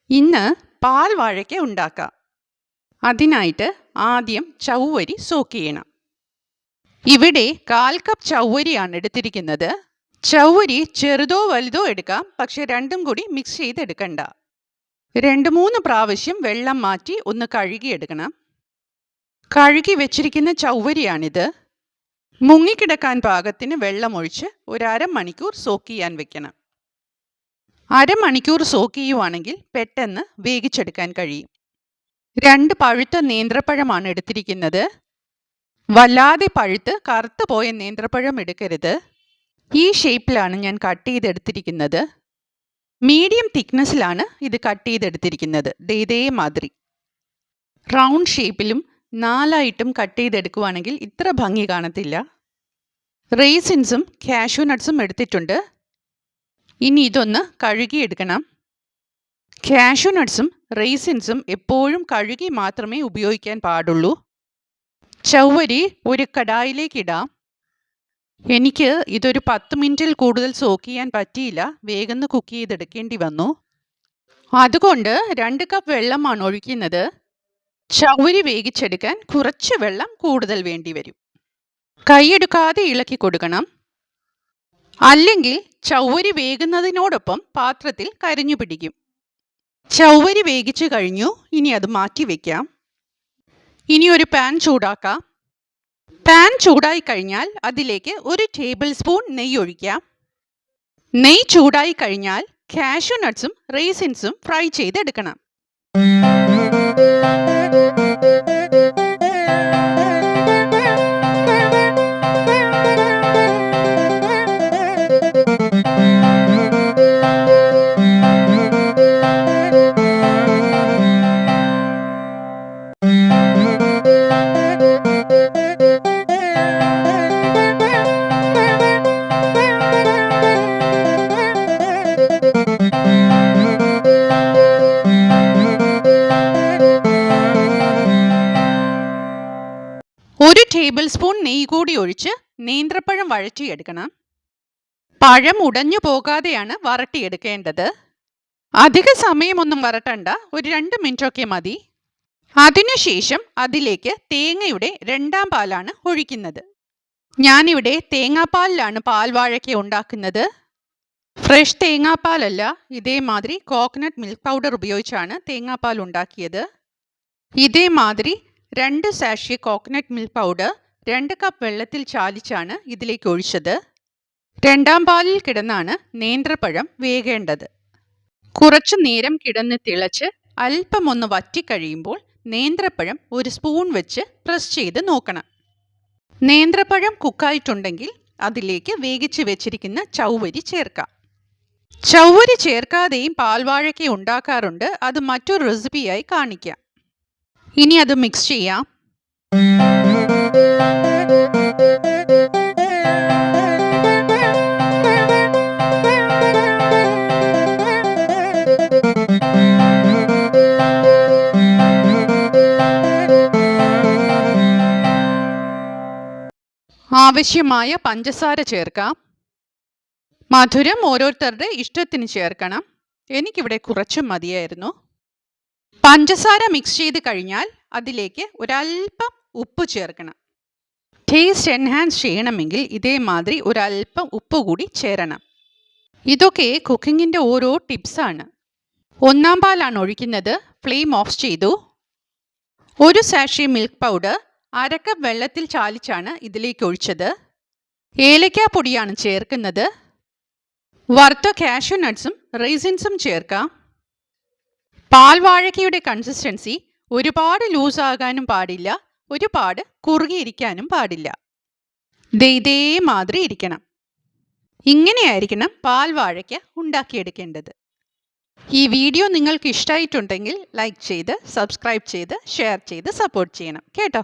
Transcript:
ഇന്ന് പാൽ വാഴയ്ക്ക ഉണ്ടാക്കാം. അതിനായിട്ട് ആദ്യം ചവ്വരി സോക്ക് ചെയ്യണം. ഇവിടെ 1/4 കപ്പ് ചവ്വരിയാണ് എടുത്തിരിക്കുന്നത്. ചവ്വരി ചെറുതോ വലുതോ എടുക്കാം, പക്ഷെ രണ്ടും കൂടി മിക്സ് ചെയ്തെടുക്കണ്ട. 2-3 പ്രാവശ്യം വെള്ളം മാറ്റി ഒന്ന് കഴുകിയെടുക്കണം. കഴുകി വെച്ചിരിക്കുന്ന ചവ്വരിയാണിത്. മുങ്ങിക്കിടക്കാൻ പാകത്തിന് വെള്ളമൊഴിച്ച് ഒരു അരമണിക്കൂർ സോക്ക് ചെയ്യാൻ വെക്കണം. അരമണിക്കൂർ സോക്ക് ചെയ്യുവാണെങ്കിൽ പെട്ടെന്ന് വേവിച്ചെടുക്കാൻ കഴിയും. 2 പഴുത്ത നേന്ത്രപ്പഴമാണ് എടുത്തിരിക്കുന്നത്. വല്ലാതെ പഴുത്ത് കറുത്ത് പോയ നേന്ത്രപ്പഴം എടുക്കരുത്. ഈ ഷേപ്പിലാണ് ഞാൻ കട്ട് ചെയ്തെടുത്തിരിക്കുന്നത്. മീഡിയം തിക്നെസ്സിലാണ് ഇത് കട്ട് ചെയ്തെടുത്തിരിക്കുന്നത്. ഇതേമാതിരി റൗണ്ട് ഷേപ്പിലും 4ആയിട്ടും കട്ട് ചെയ്തെടുക്കുവാണെങ്കിൽ ഇത്ര ഭംഗി കാണത്തില്ല. റേസിൻസും കാഷ്യൂ നട്ട്സും എടുത്തിട്ടുണ്ട്. ഇനി ഇതൊന്ന് കഴുകിയെടുക്കണം. കാഷ്യൂ നട്ട്സും റേസിൻസും എപ്പോഴും കഴുകി മാത്രമേ ഉപയോഗിക്കാൻ പാടുള്ളൂ. ചവ്വരി ഒരു കടായിലേക്ക് ഇടാം. എനിക്ക് ഇതൊരു 10 മിനിറ്റിൽ കൂടുതൽ സോക്ക് ചെയ്യാൻ പറ്റിയില്ല. വേഗം കുക്ക് ചെയ്തെടുക്കേണ്ടി വന്നു. അതുകൊണ്ട് 2 കപ്പ് വെള്ളമാണ് ഒഴിക്കുന്നത്. ചവ്വരി വേവിച്ചെടുക്കാൻ കുറച്ച് വെള്ളം കൂടുതൽ വേണ്ടി വരും. കൈയെടുക്കാതെ ഇളക്കി കൊടുക്കണം. അല്ലെങ്കിൽ ചവ്വരി വേകുന്നതിനോടൊപ്പം പാത്രത്തിൽ കരിഞ്ഞു പിടിക്കും. ചവ്വരി വേവിച്ചു കഴിഞ്ഞു. ഇനി അത് മാറ്റി വയ്ക്കാം. ഇനി ഒരു പാൻ ചൂടാക്കാം. പാൻ ചൂടായി കഴിഞ്ഞാൽ അതിലേക്ക് 1 ടേബിൾ സ്പൂൺ നെയ്യ് ഒഴിക്കാം. നെയ്യ് ചൂടായി കഴിഞ്ഞാൽ കാഷ്യൂ നട്ട്സും റേസിൻസും ഫ്രൈ ചെയ്തെടുക്കണം. ഒരു ടേബിൾ സ്പൂൺ നെയ്യ് കൂടി ഒഴിച്ച് നേന്ത്രപ്പഴം വഴറ്റിയെടുക്കണം. പഴം ഉടഞ്ഞു പോകാതെയാണ് വരട്ടിയെടുക്കേണ്ടത്. അധിക സമയമൊന്നും വരട്ടണ്ട, ഒരു 2 മിനിറ്റൊക്കെ മതി. അതിനുശേഷം അതിലേക്ക് തേങ്ങയുടെ 2ാം പാലാണ് ഒഴിക്കുന്നത്. ഞാനിവിടെ തേങ്ങാപ്പാലിലാണ് പാൽ വാഴയ്ക്ക ഉണ്ടാക്കുന്നത്. ഫ്രഷ് തേങ്ങാപ്പാലല്ല, ഇതേമാതിരി കോക്കനട്ട് മിൽക്ക് പൗഡർ ഉപയോഗിച്ചാണ് തേങ്ങാപ്പാൽ ഉണ്ടാക്കിയത്. ഇതേമാതിരി 2 sachet coconut milk powder 2 cup വെള്ളത്തിൽ ചാലിച്ചാണ് ഇതിലേക്ക് ഒഴിച്ചത്. 2ാം പാലിൽ കിടന്നാണ് നേന്ത്രപ്പഴം വേകേണ്ടത്. കുറച്ചു നേരം കിടന്ന് തിളച്ച് അല്പം ഒന്ന് വറ്റിക്കഴിയുമ്പോൾ നേന്ത്രപ്പഴം ഒരു സ്പൂൺ വെച്ച് പ്രസ് ചെയ്ത് നോക്കണം. നേന്ത്രപ്പഴം കുക്കായിട്ടുണ്ടെങ്കിൽ അതിലേക്ക് വേവിച്ച് വെച്ചിരിക്കുന്ന ചവ്വരി ചേർക്കാം. ചവ്വരി ചേർക്കാതെയും പാൽവാഴയ്ക്ക ഉണ്ടാക്കാറുണ്ട്. അത് മറ്റൊരു റെസിപ്പിയായി കാണിക്കാം. ഇനി അത് മിക്സ് ചെയ്യാം. ആവശ്യമായ പഞ്ചസാര ചേർക്കാം. മധുരം ഓരോരുത്തരുടെ ഇഷ്ടത്തിന് ചേർക്കണം. എനിക്കിവിടെ കുറച്ച് മതിയായിരുന്നു. പഞ്ചസാര മിക്സ് ചെയ്ത് കഴിഞ്ഞാൽ അതിലേക്ക് ഒരല്പം ഉപ്പ് ചേർക്കണം. ടേസ്റ്റ് എൻഹാൻസ് ചെയ്യണമെങ്കിൽ ഇതേമാതിരി ഒരല്പം ഉപ്പ് കൂടി ചേരണം. ഇതൊക്കെ കുക്കിങ്ങിൻ്റെ ഓരോ ടിപ്സാണ്. 1ാം പാലാണ് ഒഴിക്കുന്നത്. ഫ്ലെയിം ഓഫ് ചെയ്തു. 1 സാഷെ മിൽക്ക് പൗഡർ 1/2 കപ്പ് വെള്ളത്തിൽ ചാലിച്ചാണ് ഇതിലേക്ക് ഒഴിച്ചത്. ഏലക്കാപ്പൊടിയാണ് ചേർക്കുന്നത്. വറുത്ത കാഷ്യൂ നട്ട്സും റേസിൻസും ചേർക്കാം. പാൽ വാഴയ്ക്കയുടെ കൺസിസ്റ്റൻസി ഒരുപാട് ലൂസാകാനും പാടില്ല, ഒരുപാട് കുറുകിയിരിക്കാനും പാടില്ല. ഇതേമാതിരി ഇരിക്കണം. ഇങ്ങനെയായിരിക്കണം പാൽ വാഴയ്ക്ക ഉണ്ടാക്കിയെടുക്കേണ്ടത്. ഈ വീഡിയോ നിങ്ങൾക്ക് ഇഷ്ടമായിട്ടുണ്ടെങ്കിൽ ലൈക്ക് ചെയ്ത് സബ്സ്ക്രൈബ് ചെയ്ത് ഷെയർ ചെയ്ത് സപ്പോർട്ട് ചെയ്യണം കേട്ടോ.